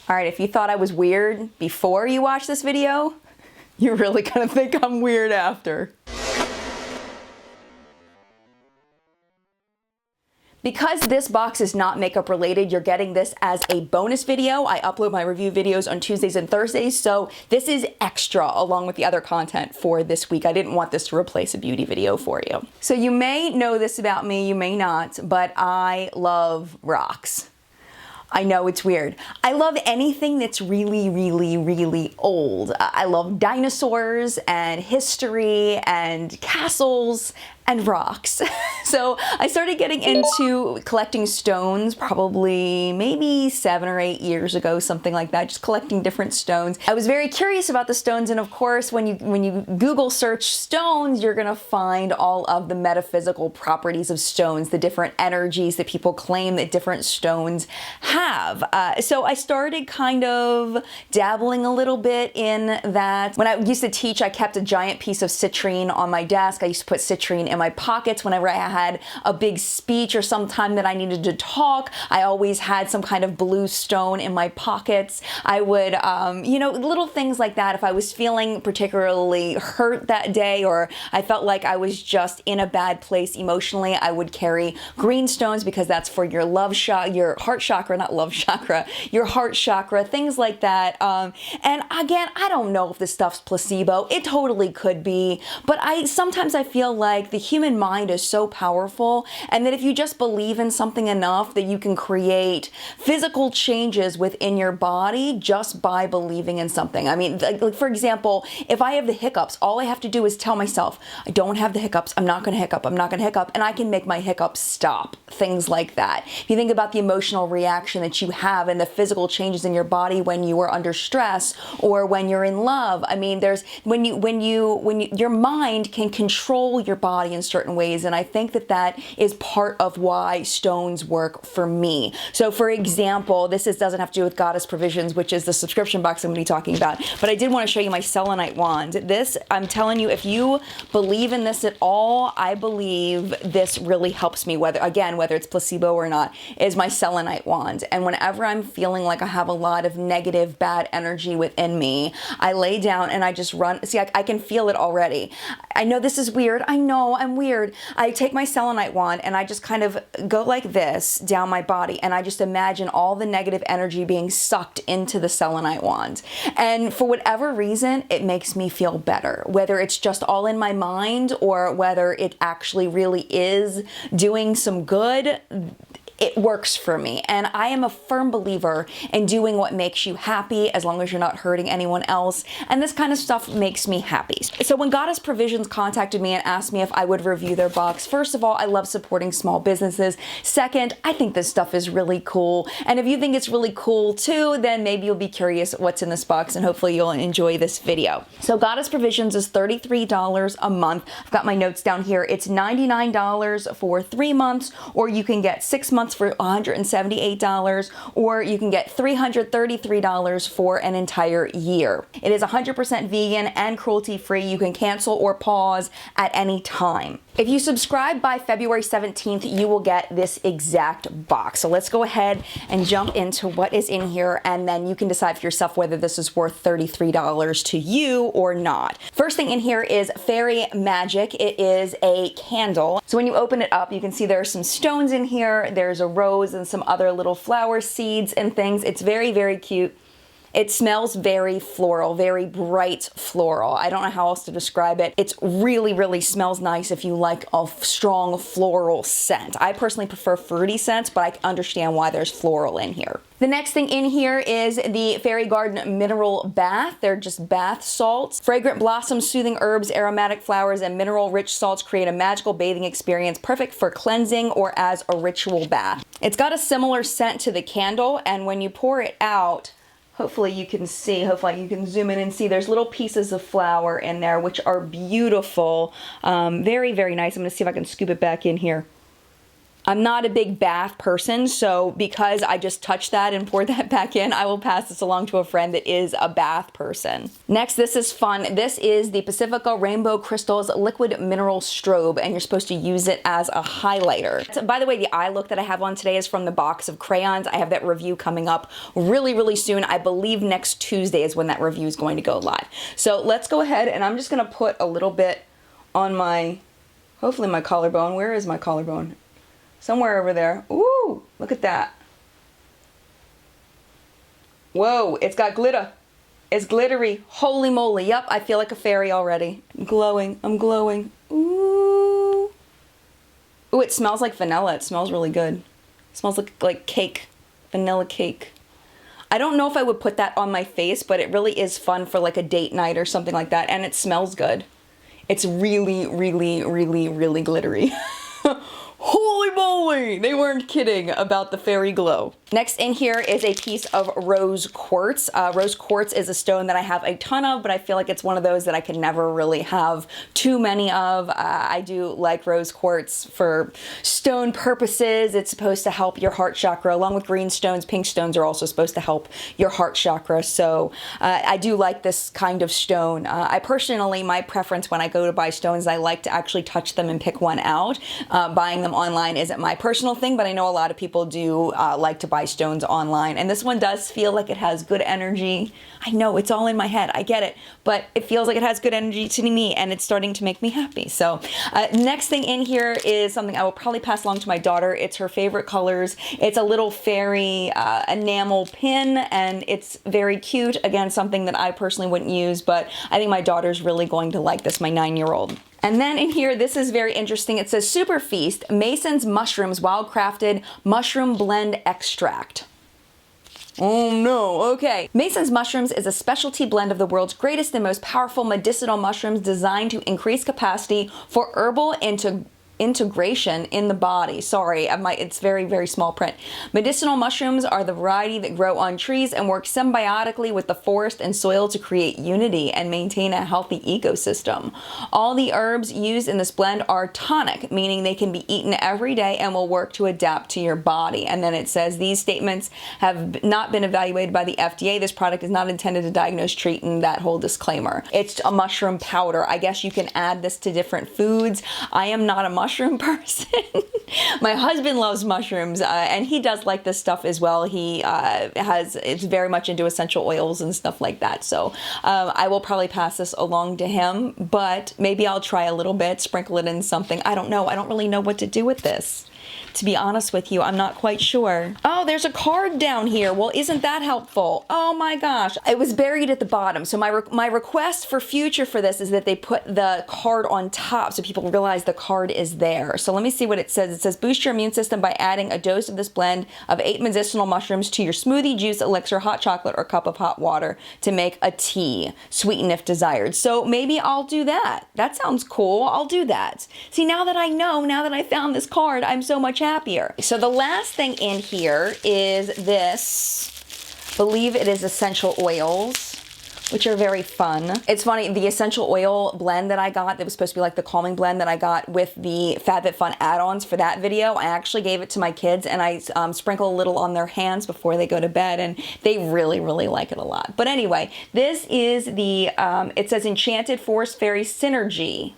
All right, if you thought I was weird before you watched this video, you're really gonna think I'm weird after. Because this box is not makeup related, you're getting this as a bonus video. I upload my review videos on Tuesdays and Thursdays, so this is extra along with the other content for this week. I didn't want this to replace a beauty video for you. So you may know this about me, you may not, but I love rocks. I know it's weird. I love anything that's really, really, really old. I love dinosaurs and history and castles and rocks. So I started getting into collecting stones probably maybe 7 or 8 years ago, something like that, just collecting different stones. I was very curious about the stones, and of course when you Google search stones, you're gonna find all of the metaphysical properties of stones, the different energies that people claim that different stones have. So I started kind of dabbling a little bit in that. When I used to teach, I kept a giant piece of citrine on my desk. I used to put citrine in my pockets whenever I had a big speech or some time that I needed to talk. I always had some kind of blue stone in my pockets. I would, you know, little things like that. If I was feeling particularly hurt that day, or I felt like I was just in a bad place emotionally, I would carry green stones because that's for your love chakra, your heart chakra, not love chakra, your heart chakra, things like that. And again, I don't know if this stuff's placebo. It totally could be, but sometimes I feel like the human mind is so powerful, and that if you just believe in something enough, that you can create physical changes within your body just by believing in something. I mean, like for example, if I have the hiccups, all I have to do is tell myself, I don't have the hiccups, I'm not gonna hiccup, I'm not gonna hiccup, and I can make my hiccups stop. Things like that. If you think about the emotional reaction that you have and the physical changes in your body when you are under stress or when you're in love, I mean, there's your mind can control your body in certain ways, and I think that that is part of why stones work for me. So for example, doesn't have to do with Goddess Provisions, which is the subscription box I'm going to be talking about, but I did want to show you my selenite wand. This, I'm telling you, if you believe in this at all, I believe this really helps me, whether it's placebo or not, is my selenite wand. And whenever I'm feeling like I have a lot of negative, bad energy within me, I lay down and I just run. See, I can feel it already. I know this is weird. I know I'm weird. I take my selenite wand and I just kind of go like this down my body, and I just imagine all the negative energy being sucked into the selenite wand. And for whatever reason, it makes me feel better, whether it's just all in my mind or whether it actually really is doing some good. It works for me, and I am a firm believer in doing what makes you happy as long as you're not hurting anyone else, and this kind of stuff makes me happy. So when Goddess Provisions contacted me and asked me if I would review their box, first of all, I love supporting small businesses. Second, I think this stuff is really cool, and if you think it's really cool too, then maybe you'll be curious what's in this box, and hopefully you'll enjoy this video. So Goddess Provisions is $33 a month. I've got my notes down here. It's $99 for 3 months, or you can get 6 months for $178, or you can get $333 for an entire year. It is 100% vegan and cruelty-free. You can cancel or pause at any time. If you subscribe by February 17th, you will get this exact box. So let's go ahead and jump into what is in here, and then you can decide for yourself whether this is worth $33 to you or not. First thing in here is Fairy Magic. It is a candle. So when you open it up, you can see there are some stones in here. There's a rose and some other little flower seeds and things. It's very, very cute. It smells very floral, very bright floral. I don't know how else to describe it. It's really, really smells nice if you like a strong floral scent. I personally prefer fruity scents, but I understand why there's floral in here. The next thing in here is the Fairy Garden Mineral Bath. They're just bath salts. Fragrant blossoms, soothing herbs, aromatic flowers, and mineral-rich salts create a magical bathing experience perfect for cleansing or as a ritual bath. It's got a similar scent to the candle, and when you pour it out, hopefully you can see, hopefully you can zoom in and see there's little pieces of flower in there, which are beautiful. Very, very nice. I'm going to see if I can scoop it back in here. I'm not a big bath person, so because I just touched that and poured that back in, I will pass this along to a friend that is a bath person. Next, this is fun. This is the Pacifica Rainbow Crystals Liquid Mineral Strobe, and you're supposed to use it as a highlighter. So, by the way, the eye look that I have on today is from the box of crayons. I have that review coming up really, really soon. I believe next Tuesday is when that review is going to go live. So let's go ahead, and I'm just gonna put a little bit on my, hopefully my collarbone. Where is my collarbone? Somewhere over there. Ooh, look at that. Whoa, it's got glitter. It's glittery. Holy moly. Yep, I feel like a fairy already. I'm glowing. I'm glowing. Ooh. Ooh, it smells like vanilla. It smells really good. It smells like cake. Vanilla cake. I don't know if I would put that on my face, but it really is fun for like a date night or something like that, and it smells good. It's really, really, really, really glittery. Holy moly! They weren't kidding about the fairy glow. Next in here is a piece of rose quartz. Rose quartz is a stone that I have a ton of, but I feel like it's one of those that I can never really have too many of. I do like rose quartz for stone purposes. It's supposed to help your heart chakra, along with green stones. Pink stones are also supposed to help your heart chakra. So I do like this kind of stone. I personally, my preference when I go to buy stones, I like to actually touch them and pick one out. Buying them online isn't my personal thing, but I know a lot of people do like to buy stones online, and this one does feel like it has good energy. I know it's all in my head, I get it, but it feels like it has good energy to me, and it's starting to make me happy. So next thing in here is something I will probably pass along to my daughter. It's her favorite colors. It's a little fairy enamel pin, and it's very cute. Again, something that I personally wouldn't use, but I think my daughter's really going to like this, my 9-year-old. And then in here, this is very interesting. It says Super Feast, Mason's Mushrooms, Wild Crafted Mushroom Blend Extract. Oh no, okay. Mason's Mushrooms is a specialty blend of the world's greatest and most powerful medicinal mushrooms designed to increase capacity for herbal integration in the body. Sorry, it's very, very small print. Medicinal mushrooms are the variety that grow on trees and work symbiotically with the forest and soil to create unity and maintain a healthy ecosystem. All the herbs used in this blend are tonic, meaning they can be eaten every day and will work to adapt to your body. And then it says these statements have not been evaluated by the FDA. This product is not intended to diagnose, treat, and that whole disclaimer. It's a mushroom powder. I guess you can add this to different foods. I am not a mushroom person. My husband loves mushrooms, and he does like this stuff as well. He is very much into essential oils and stuff like that. So I will probably pass this along to him, but maybe I'll try a little bit, sprinkle it in something. I don't know. I don't really know what to do with this. To be honest with you, I'm not quite sure. Oh, there's a card down here. Well, isn't that helpful? Oh my gosh. It was buried at the bottom. So my request for future for this is that they put the card on top so people realize the card is there. So let me see what it says. It says, boost your immune system by adding a dose of this blend of 8 medicinal mushrooms to your smoothie, juice, elixir, hot chocolate, or cup of hot water to make a tea. Sweeten if desired. So maybe I'll do that. That sounds cool. I'll do that. See, now that I know, now that I found this card, I'm so much happier. So the last thing in here is this, I believe it is essential oils, which are very fun. It's funny, the essential oil blend that I got, that was supposed to be like the calming blend that I got with the FabFitFun add-ons for that video, I actually gave it to my kids, and I sprinkle a little on their hands before they go to bed, and they really, really like it a lot. But anyway, this is the, it says Enchanted Forest Fairy Synergy.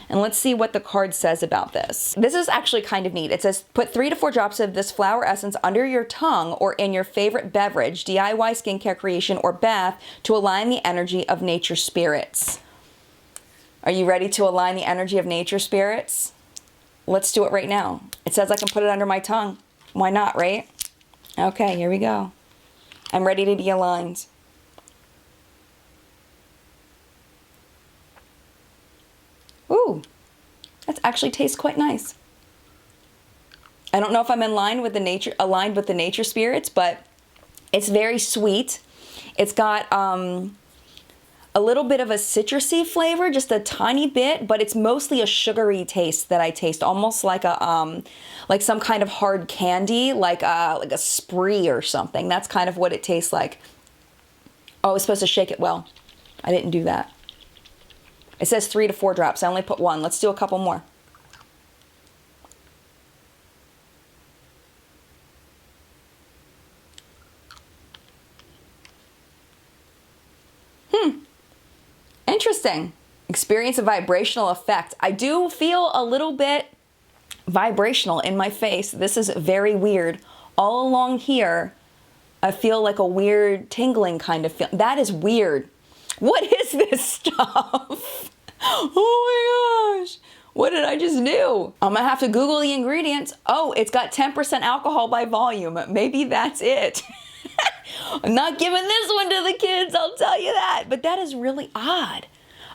And let's see what the card says about this. This is actually kind of neat. It says, put 3 to 4 drops of this flower essence under your tongue or in your favorite beverage, DIY skincare creation, or bath to align the energy of nature spirits. Are you ready to align the energy of nature spirits? Let's do it right now. It says I can put it under my tongue. Why not, right? Okay, here we go. I'm ready to be aligned. Ooh, that actually tastes quite nice. I don't know if I'm aligned with the nature spirits, but it's very sweet. It's got a little bit of a citrusy flavor, just a tiny bit, but it's mostly a sugary taste that I taste, almost like a like some kind of hard candy, like a spree or something. That's kind of what it tastes like. Oh, I was supposed to shake it well. I didn't do that. It says 3 to 4 drops. I only put 1. Let's do a couple more. Interesting. Experience a vibrational effect. I do feel a little bit vibrational in my face. This is very weird. All along here, I feel like a weird tingling kind of feel. That is weird. What is this stuff? Oh my gosh. What did I just do? I'm gonna have to Google the ingredients. Oh, it's got 10% alcohol by volume. Maybe that's it. I'm not giving this one to the kids, I'll tell you that. But that is really odd.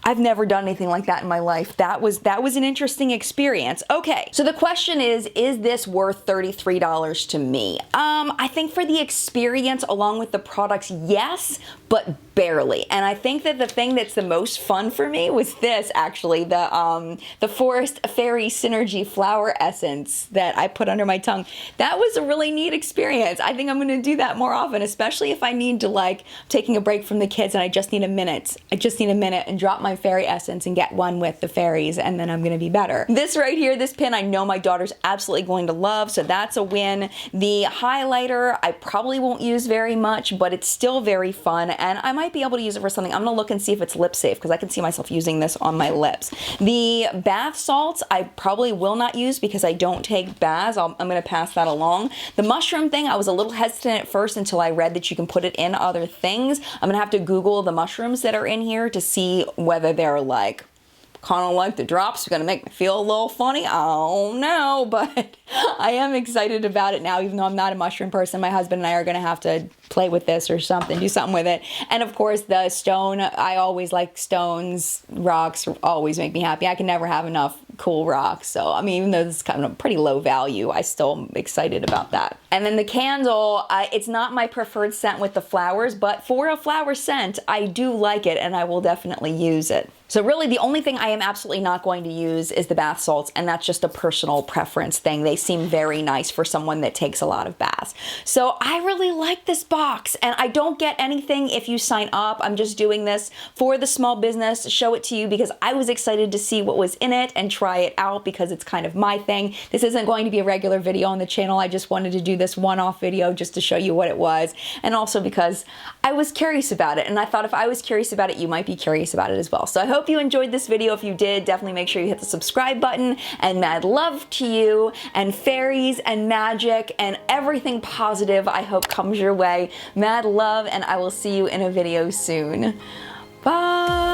I've never done anything like that in my life. That was an interesting experience. Okay, so the question is this worth $33 to me? I think for the experience along with the products, yes, but barely. And I think that the thing that's the most fun for me was this, actually, the Forest Fairy Synergy Flower Essence that I put under my tongue. That was a really neat experience. I think I'm gonna do that more often, especially if I need to, like, taking a break from the kids and I just need a minute. I just need a minute and drop my fairy essence and get one with the fairies, and then I'm gonna be better. This right here, this pin, I know my daughter's absolutely going to love, so that's a win. The highlighter, I probably won't use very much, but it's still very fun, and I might be able to use it for something. I'm gonna look and see if it's lip safe, because I can see myself using this on my lips. The bath salts, I probably will not use because I don't take baths. I'm gonna pass that along. The mushroom thing, I was a little hesitant at first until I read that you can put it in other things. I'm gonna have to Google the mushrooms that are in here to see whether they're like kind of like the drops are gonna make me feel a little funny. I don't know, but I am excited about it now, even though I'm not a mushroom person. My husband and I are gonna have to play with this or something, do something with it. And of course the stone, I always like stones. Rocks always make me happy. I can never have enough cool rocks. So, I mean, even though this is kind of pretty low value, I still am excited about that. And then the candle, it's not my preferred scent with the flowers, but for a flower scent, I do like it and I will definitely use it. So really the only thing I am absolutely not going to use is the bath salts, and that's just a personal preference thing. They seem very nice for someone that takes a lot of baths. So I really like this box, and I don't get anything if you sign up. I'm just doing this for the small business, show it to you because I was excited to see what was in it and try it out because it's kind of my thing. This isn't going to be a regular video on the channel. I just wanted to do this one-off video just to show you what it was, and also because I was curious about it, and I thought if I was curious about it, you might be curious about it as well. So I hope you enjoyed this video. If you did, definitely make sure you hit the subscribe button, and mad love to you, and fairies and magic and everything positive I hope comes your way. Mad love, and I will see you in a video soon. Bye!